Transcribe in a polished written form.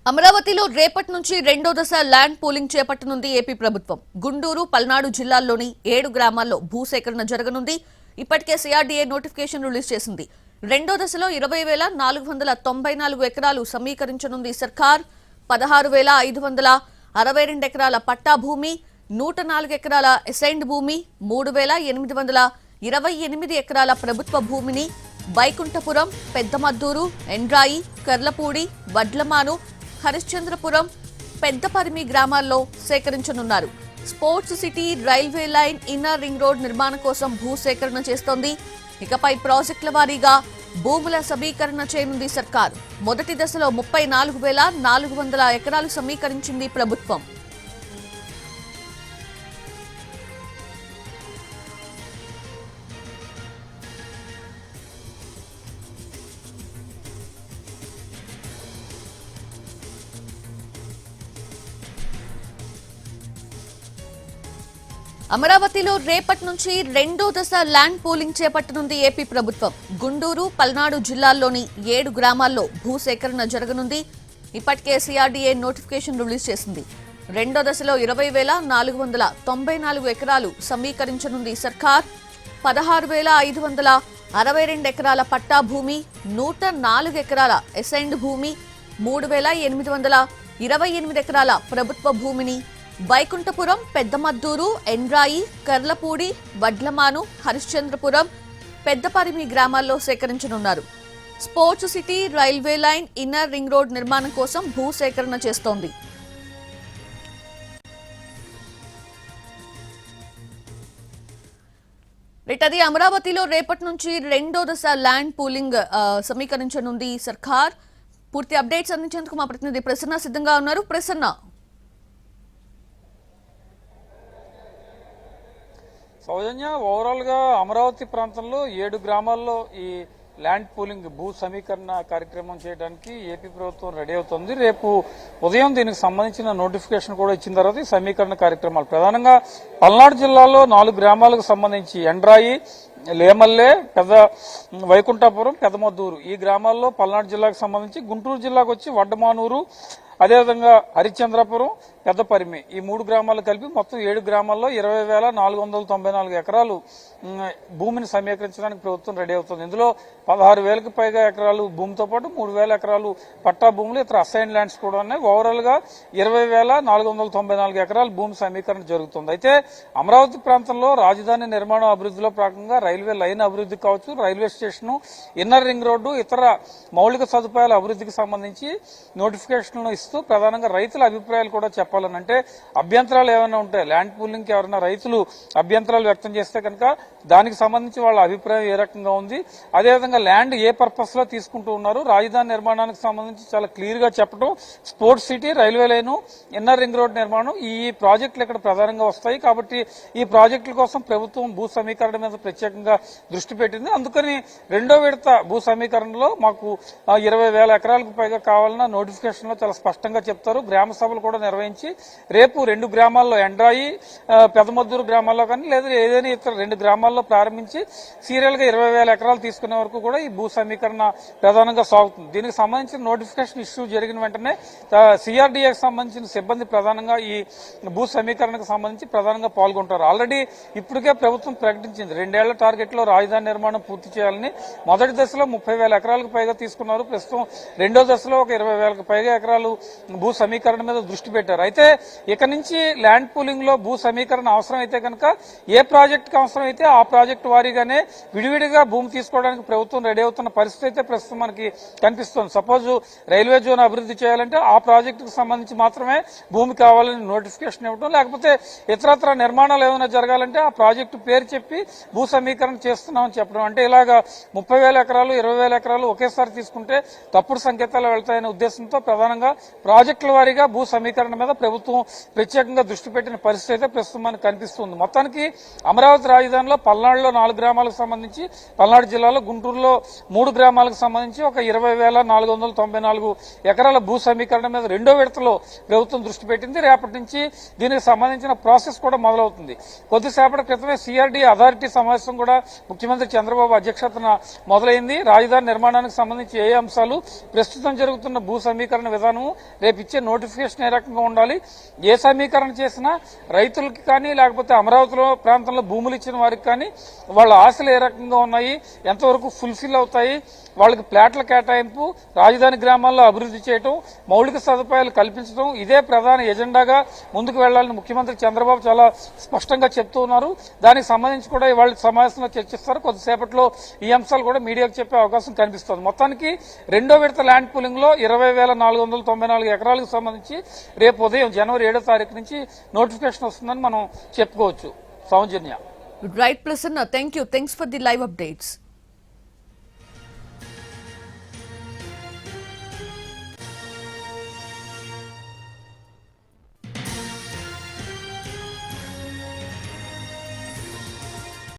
అమరావతిలో రేపటి నుంచి రెండో దశ ల్యాండ్ పూలింగ్ చేపట్టనుంది ఏపీ ప్రభుత్వం. గుంటూరు, పల్నాడు జిల్లాల్లోని 7 గ్రామాల్లో భూసేకరణ జరగనుంది. ఇప్పటికే సిఆర్డీఏ నోటిఫికేషన్ రిలీజ్ చేసింది. రెండో దశలో 20,494 ఎకరాలు సమీకరించనుంది సర్కార్. 16,562 ఎకరాల పట్టా భూమి, 104 ఎకరాల అసైన్డ్ భూమి, 3,828 ఎకరాల ప్రభుత్వ భూమిని వైకుంఠపురం, పెద్దమద్దూరు, ఎండ్రాయి, కర్లపూడి, వడ్లమాను, హరిశ్చంద్రపురం, పెద్దపరిమి గ్రామాల్లో సేకరించనున్నారు. Sports city, railway line, inner ring road నిర్మాణం కోసం భూసేకరణ చేస్తోంది. ఇకపై ప్రాజెక్టుల వారీగా భూముల సమీకరణ చేయనుంది సర్కార్. మొదటి దశలో 34,400 ఎకరాలు సమీకరించింది ప్రభుత్వం. అమరావతిలో రేపటి నుంచి రెండో దశ ల్యాండ్ పూలింగ్ చేపట్టనుంది ఏపీ ప్రభుత్వం. గుంటూరు, పల్నాడు జిల్లాల్లోని 7 గ్రామాల్లో భూసేకరణ జరగనుంది. ఇప్పటికే సిఆర్డీఏ నోటిఫికేషన్ రిలీజ్ చేసింది. రెండో దశలో 20,494 ఎకరాలు సమీకరించనుంది సర్కార్. 16,562 ఎకరాల పట్టా భూమి, 104 ఎకరాల అసైన్డ్ భూమి, 3,828 ఎకరాల ప్రభుత్వ భూమిని వైకుంఠపురం, పెద్దమద్దూరు, ఎండ్రాయి, కర్లపూడి, వడ్లమాను, హరిశ్చంద్రపురం, పెద్దపరిమి గ్రామాల్లో సేకరించనున్నారు. Sports city, railway line, inner ring road నిర్మాణం కోసం భూసేకరణ చేస్తోంది. అది అమరావతిలో రేపటి నుంచి రెండో దశ ల్యాండ్ పూలింగ్ సమీకరించనుంది సర్కార్. పూర్తి అప్డేట్స్ అందించేందుకు మా ప్రతినిధి ప్రసన్న సిద్ధంగా ఉన్నారు. ప్రసన్న, సౌజన్య, ఓవరాల్ గా అమరావతి ప్రాంతంలో 7 గ్రామాల్లో ఈ ల్యాండ్ పూలింగ్ భూ సమీకరణ కార్యక్రమం చేయడానికి ఏపీ ప్రభుత్వం రెడీ అవుతుంది. రేపు ఉదయం దీనికి సంబంధించిన నోటిఫికేషన్ కూడా ఇచ్చిన తర్వాత ఈ సమీకరణ కార్యక్రమాలు ప్రధానంగా పల్నాడు జిల్లాలో 4 గ్రామాలకు సంబంధించి ఎండ్రాయి, లేమల్లె, పెద్ద వైకుంఠపురం, పెద్దమద్దూరు ఈ గ్రామాల్లో పల్నాడు జిల్లాకు సంబంధించి, గుంటూరు జిల్లాకు వచ్చి వడ్డమానూరు, అదేవిధంగా హరిశ్చంద్రపురం, పెద్దపరిమి ఈ 3 గ్రామాలు కలిపి మొత్తం 7 గ్రామాల్లో 20,494 ఎకరాలు భూమిని సమీకరించడానికి ప్రభుత్వం రెడీ అవుతుంది. ఇందులో 16,000కి పైగా ఎకరాలు భూమితో పాటు 3,000 ఎకరాలు పట్టా భూములు, ఇతర అసైన్ ల్యాండ్స్ కూడా ఉన్నాయి. ఓవరాల్ గా 20,494 ఎకరాలు భూమి సమీకరణ జరుగుతుంది. అయితే అమరావతి ప్రాంతంలో రాజధాని నిర్మాణం అభివృద్ధిలో భాగంగా రైల్వే లైన్ అభివృద్ధి కావచ్చు, railway station, inner ring road, ఇతర మౌలిక సదుపాయాల అభివృద్ధికి సంబంధించి నోటిఫికేషన్లు ఇస్తూ ప్రధానంగా రైతుల అభిప్రాయాలు కూడా చెప్పాలనంటే అభ్యంతరాలు ఏమైనా ఉంటాయి, ల్యాండ్ పూలింగ్కి ఎవరైనా రైతులు అభ్యంతరాలు వ్యక్తం చేస్తే కనుక దానికి సంబంధించి వాళ్ళ అభిప్రాయం ఏ రకంగా ఉంది, అదేవిధంగా ల్యాండ్ ఏ పర్పస్ లో తీసుకుంటూ ఉన్నారు, రాజధాని నిర్మాణానికి సంబంధించి చాలా క్లియర్ గా చెప్పడం, sports city, railway line, inner ring road నిర్మాణం ఈ ప్రాజెక్టులు ఇక్కడ ప్రధానంగా వస్తాయి. కాబట్టి ఈ ప్రాజెక్టుల కోసం ప్రభుత్వం భూ సమీకరణ మీద ప్రత్యేకంగా దృష్టి పెట్టింది. అందుకని రెండో విడత భూ సమీకరణలో మాకు 20,000 ఎకరాలకు పైగా కావాలన్న నోటిఫికేషన్ లో చాలా స్పష్టంగా చెప్తారు. గ్రామ సభలు కూడా నిర్వహించి రేపు 2 గ్రామాల్లో ఎండ్రాయి, పెద్దమద్దూరు గ్రామాల్లో కానీ లేదా ఏదైనా ఇతర 2 గ్రామాల్లో ప్రారంభించి సీరియల్ గా 20,000 ఎకరాలు తీసుకునే వరకు కూడా ఈ భూ సమీకరణ ప్రధానంగా సాగుతుంది. దీనికి సంబంధించిన నోటిఫికేషన్ ఇష్యూ జరిగిన వెంటనే సిఆర్డీఏకి సంబంధించిన సిబ్బంది ప్రధానంగా ఈ భూ సమీకరణకు సంబంధించి ప్రధానంగా పాల్గొంటారు. ఆల్రెడీ ఇప్పటికే ప్రభుత్వం ప్రకటించింది 2 ఏళ్ల టార్గెట్ లో రాజధాని నిర్మాణం పూర్తి చేయాలని. మొదటి దశలో 30,000 ఎకరాలకు పైగా తీసుకున్నారు. ప్రస్తుతం రెండో దశలో ఒక 20,000కు పైగా ఎకరాలు భూ సమీకరణ మీద దృష్టి పెట్టారు. అయితే ఇక నుంచి ల్యాండ్ పూలింగ్ లో భూ సమీకరణ అవసరం అయితే కనుక ఏ ప్రాజెక్టుకి అవసరం అయితే ఆ ప్రాజెక్టు వారీగానే విడివిడిగా భూమి తీసుకోవడానికి ప్రభుత్వం రెడీ అవుతున్న పరిస్థితి అయితే ప్రస్తుతం మనకి కనిపిస్తుంది. సపోజ్ రైల్వే జోన్ అభివృద్ధి చేయాలంటే ఆ ప్రాజెక్టుకు సంబంధించి మాత్రమే భూమి కావాలని నోటిఫికేషన్ ఇవ్వడం, లేకపోతే ఇతరత్ర నిర్మాణాలు ఏమైనా జరగాలంటే ఆ ప్రాజెక్టు పేరు చెప్పి భూ సమీకరణ చేస్తున్నామని చెప్పడం. అంటే ఇలాగా 30,000 ఎకరాలు 20,000 ఎకరాలు ఒకేసారి తీసుకుంటే తప్పుడు సంకేతాలు వెళ్తాయనే ఉద్దేశంతో ప్రధానంగా ప్రాజెక్టుల వారీగా భూ సమీకరణ మీద ప్రభుత్వం ప్రత్యేకంగా దృష్టి పెట్టిన పరిస్థితి అయితే ప్రస్తుతం మనకు కనిపిస్తుంది. మొత్తానికి అమరావతి రాజధానిలో పల్నాడులో 4 గ్రామాలకు సంబంధించి, పల్నాడు జిల్లాలో గుంటూరులో 3 గ్రామాలకు సంబంధించి ఒక 20,494 ఎకరాల భూ సమీకరణ మీద రెండో విడతలో ప్రభుత్వం దృష్టి పెట్టింది. రేపటి నుంచి దీనికి సంబంధించిన ప్రాసెస్ కూడా మొదలవుతుంది. కొద్దిసేపటి క్రితమే సిఆర్డీ అథారిటీ సమావేశం కూడా ముఖ్యమంత్రి చంద్రబాబు అధ్యక్షతన మొదలైంది. రాజధాని నిర్మాణానికి సంబంధించి ఏ అంశాలు, ప్రస్తుతం జరుగుతున్న భూ సమీకరణ విధానము, రేపు ఇచ్చే నోటిఫికేషన్ ఏ రకంగా ఉండాలి, ఏ సమీకరణ చేసినా రైతులకి కానీ లేకపోతే అమరావతిలో ప్రాంతంలో భూములు ఇచ్చిన వారికి కానీ వాళ్ళ ఆశలు ఏ రకంగా ఉన్నాయి, ఎంతవరకు ఫుల్ఫిల్ అవుతాయి, వాళ్ళకి ప్లాట్ల కేటాయింపు, రాజధాని గ్రామాల్లో అభివృద్ధి చేయటం, మౌలిక సదుపాయాలు కల్పించడం ఇదే ప్రధాన ఎజెండాగా ముందుకు వెళ్లాలని ముఖ్యమంత్రి చంద్రబాబు చాలా స్పష్టంగా చెప్తూ ఉన్నారు. దానికి సంబంధించి కూడా ఇవాళ సమావేశంలో చర్చిస్తారు. కొద్దిసేపట్లో ఈ అంశాలు కూడా మీడియాకు చెప్పే అవకాశం కనిపిస్తుంది. మొత్తానికి రెండో విడత ల్యాండ్ పూలింగ్ లో 20,494 ఎకరాలకు సంబంధించి రేపు ఉదయం జనవరి 7వ తారీఖు నుంచి నోటిఫికేషన్ వస్తుందని మనం చెప్పుకోవచ్చు. Sowjanya. Right Prasanna, thank you. Thanks for the live updates.